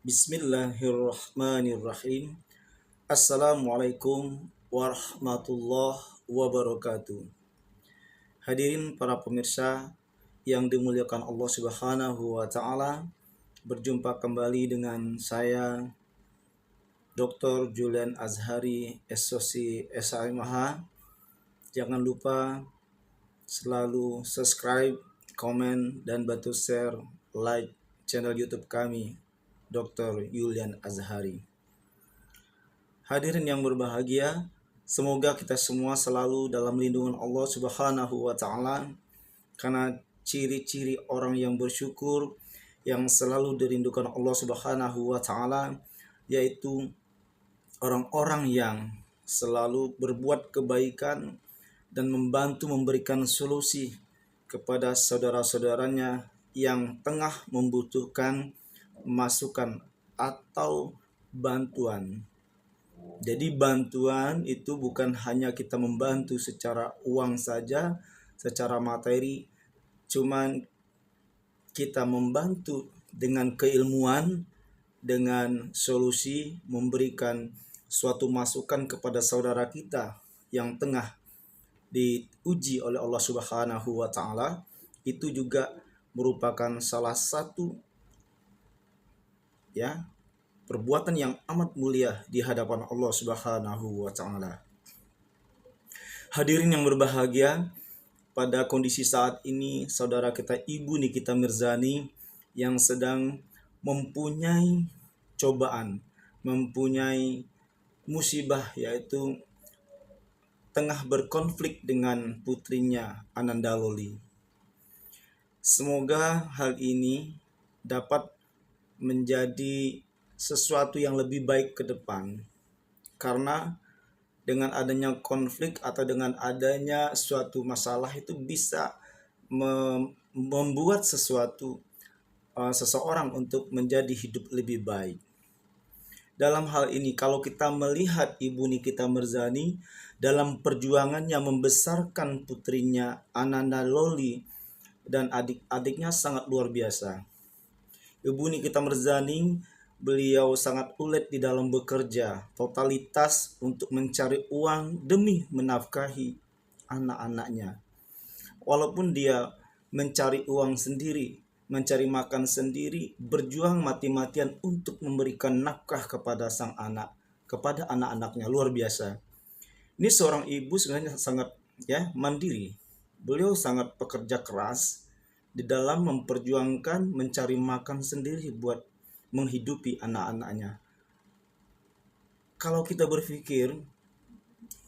Bismillahirrahmanirrahim. Assalamualaikum warahmatullahi wabarakatuh. Hadirin para pemirsa yang dimuliakan Allah Subhanahu wa taala, berjumpa kembali dengan saya Dr. Julian Azhari, SOC SHMH. Jangan lupa selalu subscribe, komen, dan bantu share, like channel YouTube kami, Dr. Julian Azhari. Hadirin yang berbahagia, semoga kita semua selalu dalam lindungan Allah Subhanahu wa taala, karena ciri-ciri orang yang bersyukur yang selalu dirindukan Allah Subhanahu wa taala yaitu orang-orang yang selalu berbuat kebaikan dan membantu memberikan solusi kepada saudara-saudaranya yang tengah membutuhkan masukan atau bantuan. Jadi bantuan itu bukan hanya kita membantu secara uang saja, secara materi, cuman kita membantu dengan keilmuan, dengan solusi, memberikan suatu masukan kepada saudara kita yang tengah diuji oleh Allah Subhanahu wa taala. Itu juga merupakan salah satu perbuatan yang amat mulia di hadapan Allah Subhanahu wa taala. Hadirin yang berbahagia, pada kondisi saat ini saudara kita Ibu Nikita Mirzani yang sedang mempunyai cobaan, mempunyai musibah, yaitu tengah berkonflik dengan putrinya Ananda Loli. Semoga hal ini dapat menjadi sesuatu yang lebih baik ke depan, karena dengan adanya konflik atau dengan adanya suatu masalah itu bisa membuat seseorang untuk menjadi hidup lebih baik. Dalam hal ini, kalau kita melihat Ibu Nikita Mirzani dalam perjuangannya membesarkan putrinya Ananda Loli dan adik-adiknya sangat luar biasa. Ibu Nikita Mirzani, beliau sangat ulet di dalam bekerja, totalitas untuk mencari uang demi menafkahi anak-anaknya. Walaupun dia mencari uang sendiri, mencari makan sendiri, berjuang mati-matian untuk memberikan nafkah kepada sang anak, kepada anak-anaknya, luar biasa. Ini seorang ibu sebenarnya sangat mandiri. Beliau sangat pekerja keras di dalam memperjuangkan mencari makan sendiri buat menghidupi anak-anaknya. Kalau kita berpikir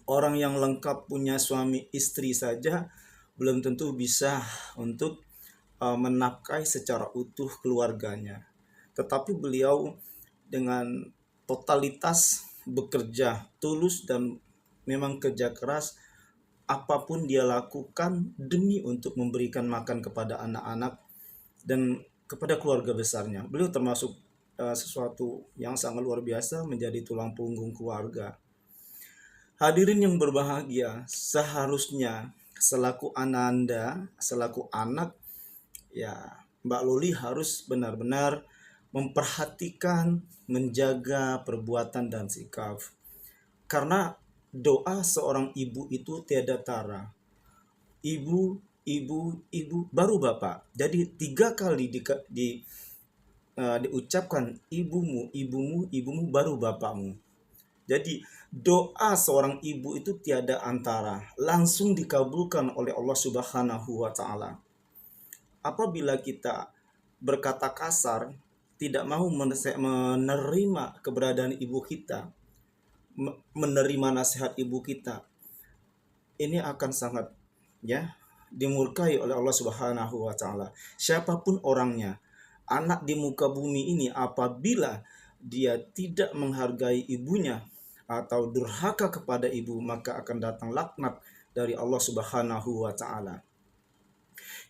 orang yang lengkap punya suami istri saja belum tentu bisa untuk menafkahi secara utuh keluarganya. Tetapi beliau dengan totalitas bekerja tulus dan memang kerja keras, apapun dia lakukan demi untuk memberikan makan kepada anak-anak dan kepada keluarga besarnya. Beliau termasuk sesuatu yang sangat luar biasa, menjadi tulang punggung keluarga. Hadirin yang berbahagia, seharusnya selaku Ananda, selaku anak, Mbak Loli harus benar-benar memperhatikan, menjaga perbuatan dan sikap. Karena doa seorang ibu itu tiada tara. Ibu, baru bapak. Jadi 3 kali diucapkan ibumu, baru bapakmu. Jadi doa seorang ibu itu tiada antara, langsung dikabulkan oleh Allah Subhanahu wa taala. Apabila kita berkata kasar, tidak mau menerima keberadaan ibu kita, menerima nasihat ibu kita, ini akan sangat dimurkai oleh Allah Subhanahu wa taala. Siapapun orangnya, anak di muka bumi ini, apabila dia tidak menghargai ibunya atau durhaka kepada ibu, maka akan datang laknat dari Allah Subhanahu wa taala.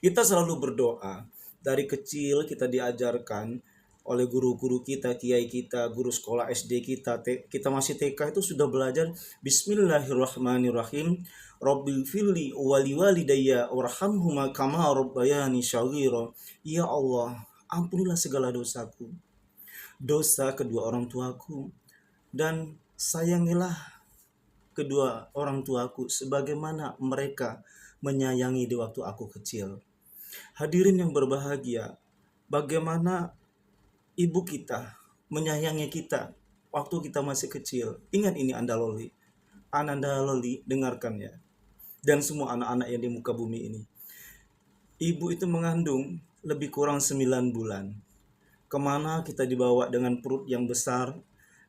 Kita selalu berdoa. Dari kecil kita diajarkan oleh guru-guru kita, kiai kita, guru sekolah SD kita masih TK itu sudah belajar Bismillahirrahmanirrahim. Rabbil firli wali walidayya warhamhuma kama rabbayani shaghira. Ya Allah, ampunilah segala dosaku dosa kedua orang tuaku, dan sayangilah kedua orang tuaku sebagaimana mereka menyayangi di waktu aku kecil. Hadirin yang berbahagia, bagaimana ibu kita menyayangi kita waktu kita masih kecil. Ingat ini Ananda Loli, dengarkan ya. Dan semua anak-anak yang di muka bumi ini. Ibu itu mengandung lebih kurang 9 bulan. Kemana kita dibawa dengan perut yang besar,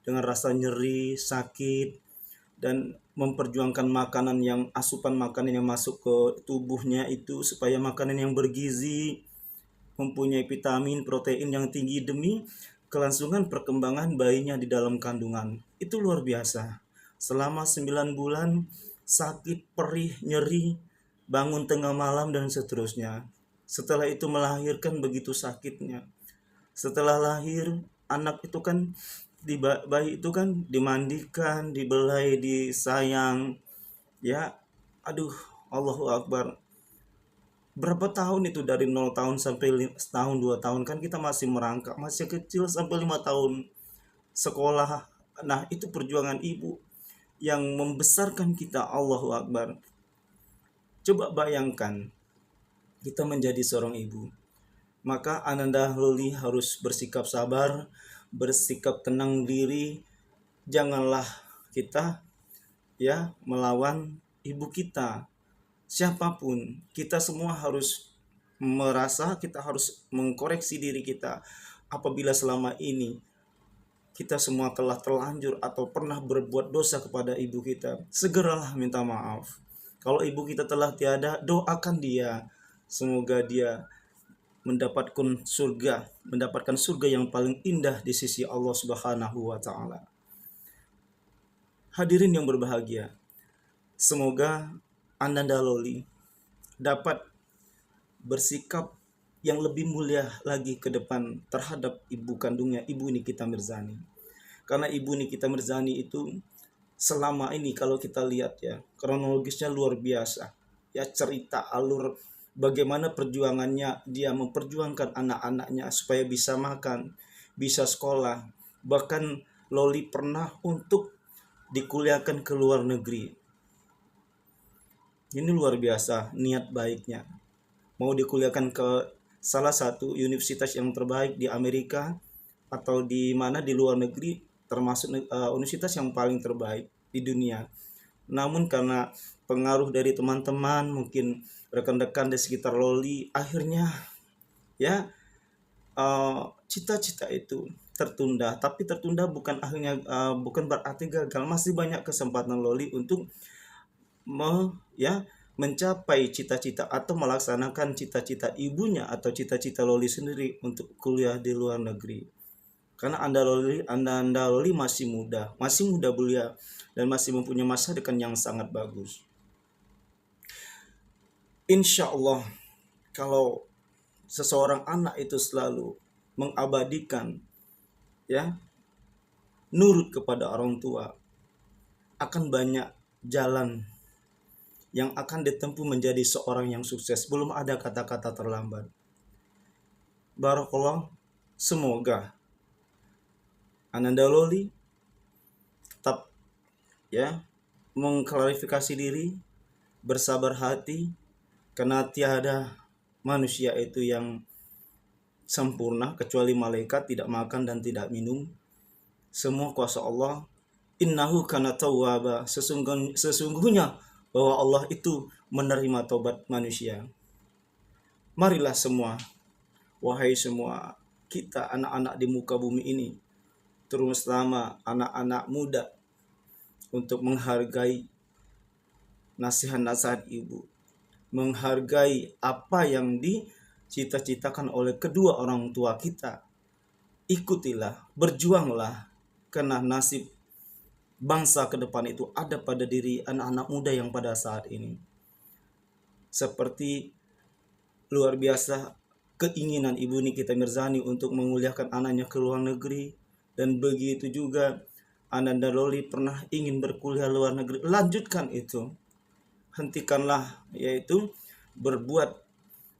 dengan rasa nyeri, sakit, dan memperjuangkan asupan makanan yang masuk ke tubuhnya itu supaya makanan yang bergizi, mempunyai vitamin, protein yang tinggi demi kelangsungan perkembangan bayinya di dalam kandungan. Itu luar biasa. Selama 9 bulan sakit, perih, nyeri, bangun tengah malam dan seterusnya. Setelah itu melahirkan begitu sakitnya. Setelah lahir, anak itu kan bayi itu kan dimandikan, dibelai, disayang, ya. Aduh, Allahu Akbar. Berapa tahun itu, dari 0 tahun sampai setahun 2 tahun kan kita masih merangkak, masih kecil, sampai 5 tahun sekolah. Nah, itu perjuangan ibu yang membesarkan kita. Allahu Akbar. Coba bayangkan kita menjadi seorang ibu. Maka Ananda Loli harus bersikap sabar, bersikap tenang diri. Janganlah kita ya melawan ibu kita. Siapapun, kita semua harus merasa, kita harus mengkoreksi diri kita. Apabila selama ini kita semua telah terlanjur atau pernah berbuat dosa kepada ibu kita, segeralah minta maaf. Kalau ibu kita telah tiada, doakan dia. Semoga dia mendapatkan surga yang paling indah di sisi Allah Subhanahu wa taala. Hadirin yang berbahagia, semoga Ananda Loli dapat bersikap yang lebih mulia lagi ke depan terhadap ibu kandungnya, Ibu Nikita Mirzani. Karena Ibu Nikita Mirzani itu selama ini kalau kita lihat ya, kronologisnya luar biasa. Ya, cerita alur bagaimana perjuangannya, dia memperjuangkan anak-anaknya supaya bisa makan, bisa sekolah. Bahkan Loli pernah untuk dikuliahkan ke luar negeri. Ini luar biasa niat baiknya. Mau dikuliahkan ke salah satu universitas yang terbaik di Amerika atau di mana di luar negeri, termasuk universitas yang paling terbaik di dunia. Namun karena pengaruh dari teman-teman, mungkin rekan-rekan di sekitar Loli, akhirnya ya cita-cita itu tertunda. Tapi tertunda bukan bukan berarti gagal. Masih banyak kesempatan Loli untuk mencapai cita-cita atau melaksanakan cita-cita ibunya atau cita-cita Loli sendiri untuk kuliah di luar negeri. Karena Anda Loli masih muda belia, dan masih mempunyai masa depan yang sangat bagus. Insya Allah, kalau seseorang anak itu selalu mengabadikan ya nurut kepada orang tua, akan banyak jalan yang akan ditempuh menjadi seorang yang sukses. Belum ada kata-kata terlambat. Barakallah, semoga Ananda Loli tetap ya mengklarifikasi diri, bersabar hati, karena tiada manusia itu yang sempurna kecuali malaikat, tidak makan dan tidak minum. Semua kuasa Allah. Innahu kana tawwaba, sesungguhnya bahwa Allah itu menerima tobat manusia. Marilah semua, wahai semua kita anak-anak di muka bumi ini, terutama anak-anak muda, untuk menghargai nasihat-nasihat ibu, menghargai apa yang dicita-citakan oleh kedua orang tua kita. Ikutilah, berjuanglah, karena nasib bangsa ke depan itu ada pada diri anak-anak muda yang pada saat ini. Seperti luar biasa keinginan Ibu Nikita Mirzani untuk menguliahkan anaknya ke luar negeri, dan begitu juga Ananda Loli pernah ingin berkuliah luar negeri. Lanjutkan itu. Hentikanlah yaitu berbuat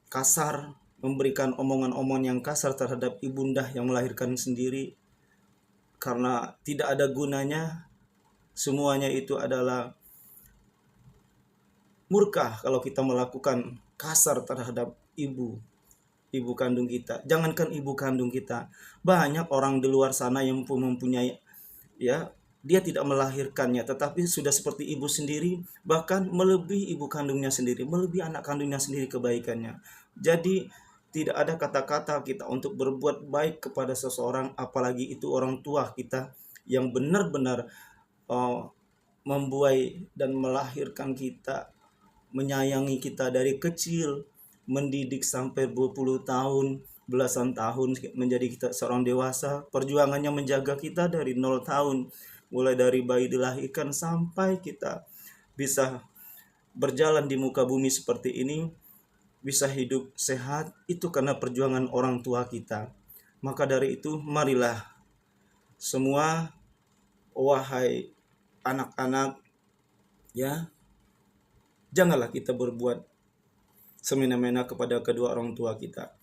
kasar, memberikan omongan-omongan yang kasar terhadap ibunda yang melahirkan sendiri. karena tidak ada gunanya. Semuanya itu adalah murka kalau kita melakukan kasar terhadap ibu kandung kita. Jangankan ibu kandung kita, banyak orang di luar sana yang mempunyai, ya, dia tidak melahirkannya tetapi sudah seperti ibu sendiri, bahkan melebihi ibu kandungnya sendiri, melebihi anak kandungnya sendiri kebaikannya. Jadi tidak ada kata-kata kita untuk berbuat baik kepada seseorang, apalagi itu orang tua kita yang benar-benar uh, membuai dan melahirkan kita, menyayangi kita dari kecil, mendidik sampai 20 tahun, belasan tahun menjadi kita seorang dewasa. Perjuangannya menjaga kita dari 0 tahun, mulai dari bayi dilahirkan sampai kita bisa berjalan di muka bumi seperti ini, bisa hidup sehat, itu karena perjuangan orang tua kita. Maka dari itu, marilah semua, wahai anak-anak, ya, janganlah kita berbuat semena-mena kepada kedua orang tua kita.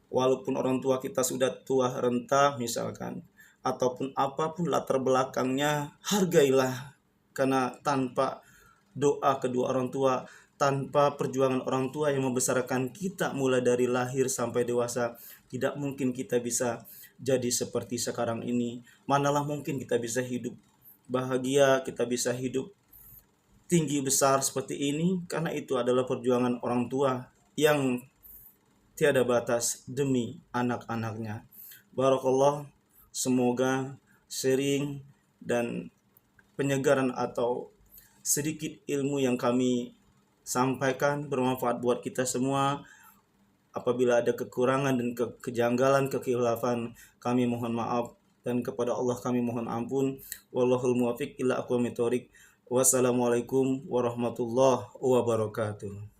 Walaupun orang tua kita sudah tua renta misalkan, ataupun apapun latar belakangnya, hargailah. Karena tanpa doa kedua orang tua, tanpa perjuangan orang tua yang membesarkan kita mulai dari lahir sampai dewasa, tidak mungkin kita bisa jadi seperti sekarang ini. Manalah mungkin kita bisa hidup bahagia, kita bisa hidup tinggi besar seperti ini, karena itu adalah perjuangan orang tua yang tiada batas demi anak-anaknya. Barakallah, semoga sharing dan penyegaran atau sedikit ilmu yang kami sampaikan bermanfaat buat kita semua. Apabila ada kekurangan dan kejanggalan, kekhilafan, kami mohon maaf, dan kepada Allah kami mohon ampun. Wallahul muwaffiq ila aqwamit thoriq. Wassalamualaikum warahmatullahi wabarakatuh.